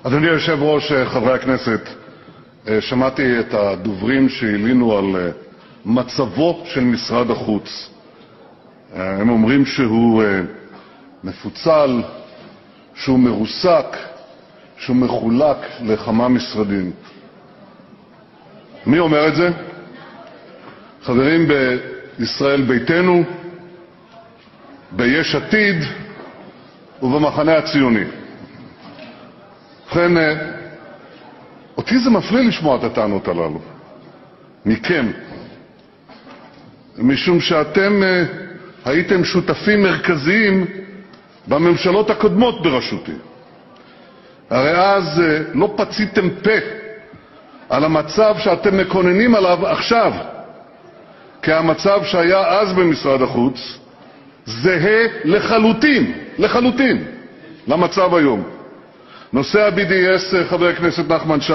אדוני היושב-ראש, חברי הכנסת, שמעתי את הדוברים שהלינו על מצבו של משרד החוץ. הם אומרים שהוא מפוצל, שהוא מרוסק, שהוא מחולק לכמה משרדים. מי אומר את זה? חברים בישראל ביתנו, ביש עתיד ובמחנה הציוני. ובכן, אותי זה מפריע לשמוע את הטענות הללו מכם, משום שאתם הייתם שותפים מרכזיים בממשלות הקודמות בראשותי. הרי אז לא פציתם פה על המצב שאתם מקוננים עליו עכשיו, כי המצב שהיה אז במשרד החוץ זהה לחלוטין למצב היום. נושא ה-BDS, חבר הכנסת נחמן שי,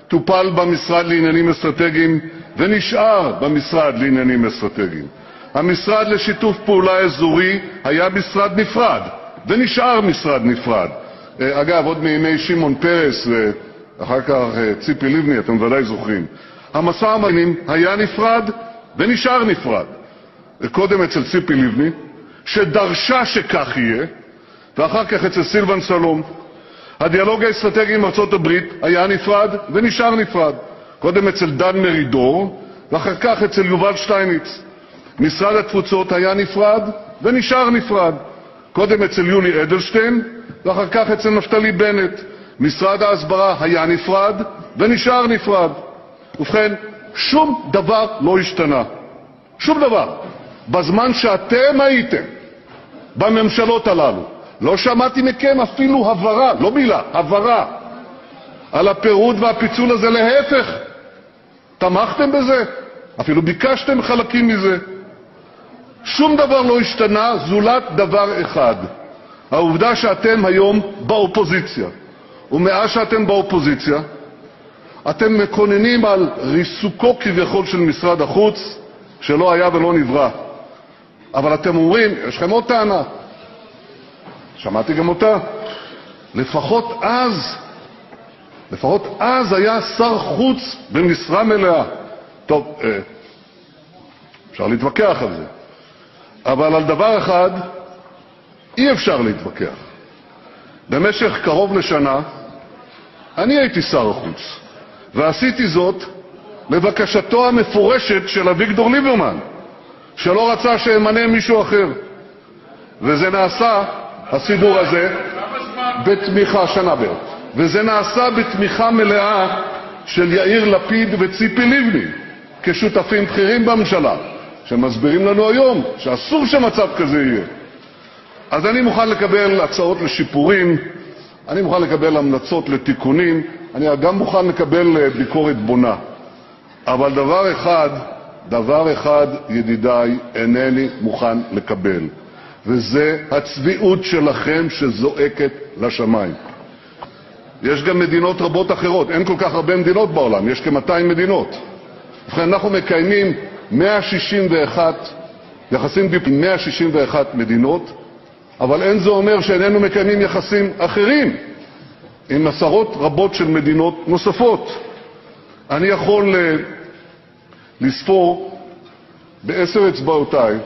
טופל במשרד לעניינים אסטרטגיים ונשאר במשרד לעניינים אסטרטגיים. המשרד לשיתוף פעולה אזורי היה משרד נפרד ונשאר משרד נפרד. אגב, עוד מימי שמעון פרס ואחר כך ציפי לבני, אתם ודאי זוכרים. המשא ומתן היה נפרד ונשאר נפרד. קודם אצל ציפי לבני, שדרשה שכך יהיה, ואחר כך אצל סילבן שלום. הדיאלוג האסטרטגי עם ארצות הברית היה נפרד ונשאר נפרד. קודם אצל דן מרידור, ואחר כך אצל יובל שטייניץ. משרד התפוצות היה נפרד ונשאר נפרד. קודם אצל יולי אדלשטיין, ואחר כך אצל נפתלי בנט. משרד ההסברה היה נפרד ונשאר נפרד. ובכן, שום דבר לא השתנה. שום דבר. בזמן שאתם הייתם בממשלות הללו, לא שמעתי מכם אפילו הברה, לא מילה, הברה, על הפירוד והפיצול הזה. להפך, תמכתם בזה, אפילו ביקשתם חלקים מזה. שום דבר לא השתנה, זולת דבר אחד, העובדה שאתם היום באופוזיציה. ומאז שאתם באופוזיציה, אתם מקוננים על ריסוקו כביכול של משרד החוץ, שלא היה ולא נברא. אבל אתם אומרים, יש לכם עוד טענה, שמעתי גם אותה, לפחות אז היה שר חוץ במשרה מלאה. טוב, אפשר להתווכח על זה, אבל על דבר אחד אי אפשר להתווכח. במשך קרוב לשנה אני הייתי שר החוץ, ועשיתי זאת לבקשתו המפורשת של אביגדור ליברמן, שלא רצה שימנה מישהו אחר. וזה נעשה, הסידור הזה, בתמיכה שנה בערך. וזה נעשה בתמיכה מלאה של יאיר לפיד וציפי לבני, כשותפים בכירים בממשלה, שמסבירים לנו היום שאסור שמצב כזה יהיה. אז אני מוכן לקבל הצעות לשיפורים, אני מוכן לקבל המלצות לתיקונים, אני גם מוכן לקבל ביקורת בונה. אבל דבר אחד, ידידיי, אינני מוכן לקבל, וזה הצביעות שלכם שזועקת לשמיים. יש גם מדינות רבות אחרות, אין כל כך הרבה מדינות בעולם, יש כ-200 מדינות. ובכן, אנחנו מקיימים 161 יחסים דיפלומטיים, 161 מדינות, אבל אין זה אומר שאיננו מקיימים יחסים אחרים עם עשרות רבות של מדינות נוספות. אני יכול לספור ב10 אצבעותיי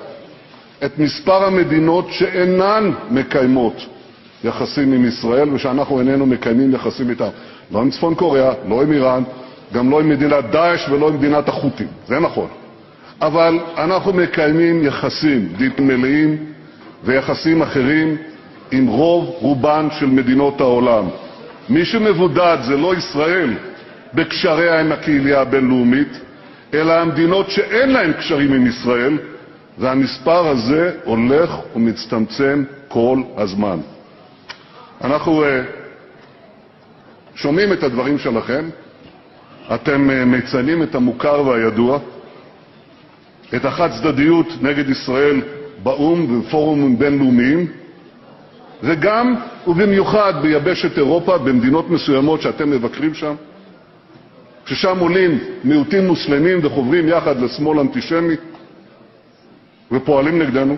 את מספר המדינות שאינן מקיימות יחסים עם ישראל, ושאנחנו איננו מקיימים יחסים איתם. לא עם צפון קוריאה, לא עם איראן, גם לא עם מדינת דאעש ולא עם מדינת החות'ים, זה נכון. אבל אנחנו מקיימים יחסים מלאים ויחסים אחרים עם רובן של מדינות העולם. מי שמבודד זה לא ישראל בקשריה עם הקהילייה הבינלאומית, אלא המדינות שאין להן קשרים עם ישראל, והמספר הזה הולך ומצטמצם כל הזמן. אנחנו שומעים את הדברים שלכם, אתם מציינים את המוכר והידוע, את החד-צדדיות נגד ישראל באו"ם ובפורומים בינלאומיים, וגם ובמיוחד ביבשת אירופה, במדינות מסוימות שאתם מבקרים שם, ששם עולים מיעוטים מוסלמים וחוברים יחד לשמאל אנטישמי ופועלים נגדנו.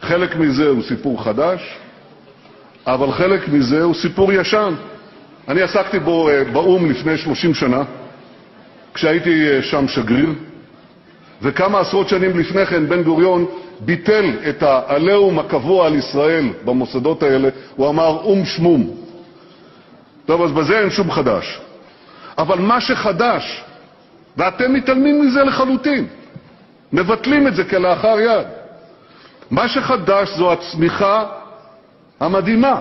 חלק מזה הוא סיפור חדש, אבל חלק מזה הוא סיפור ישן. אני עסקתי בו באו"ם לפני 30 שנה, כשהייתי שם שגריר, וכמה עשרות שנים לפני כן בן גוריון ביטל את העליהום הקבוע על ישראל במוסדות האלה, הוא אמר אום שמום. טוב, אז בזה אין שום חדש. אבל מה שחדש, ואתם מתעלמים מזה לחלוטין, מבטלים את זה כלאחר יד, מה שחדש זו הצמיחה המדהימה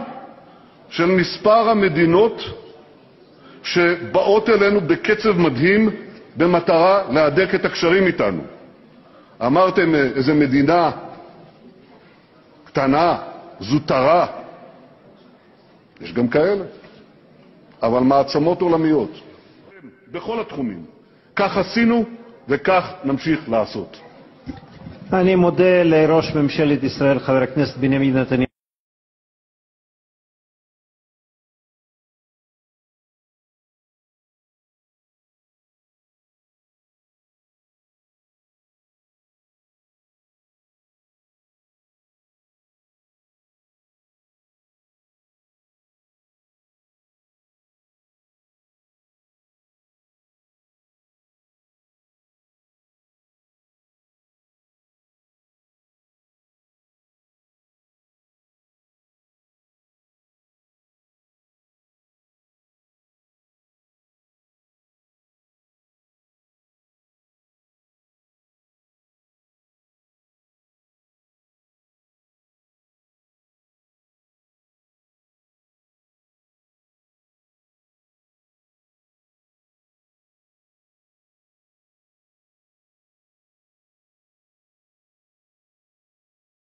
של מספר המדינות שבאות אלינו בקצב מדהים במטרה להדק את הקשרים איתנו. אמרתם איזו מדינה קטנה, זוטרה. יש גם כאלה, אבל מעצמות עולמיות בכל התחומים. כך עשינו וכך נמשיך לעשות. אני מודה לראש ממשלת ישראל חבר הכנסת בנימין נתניהו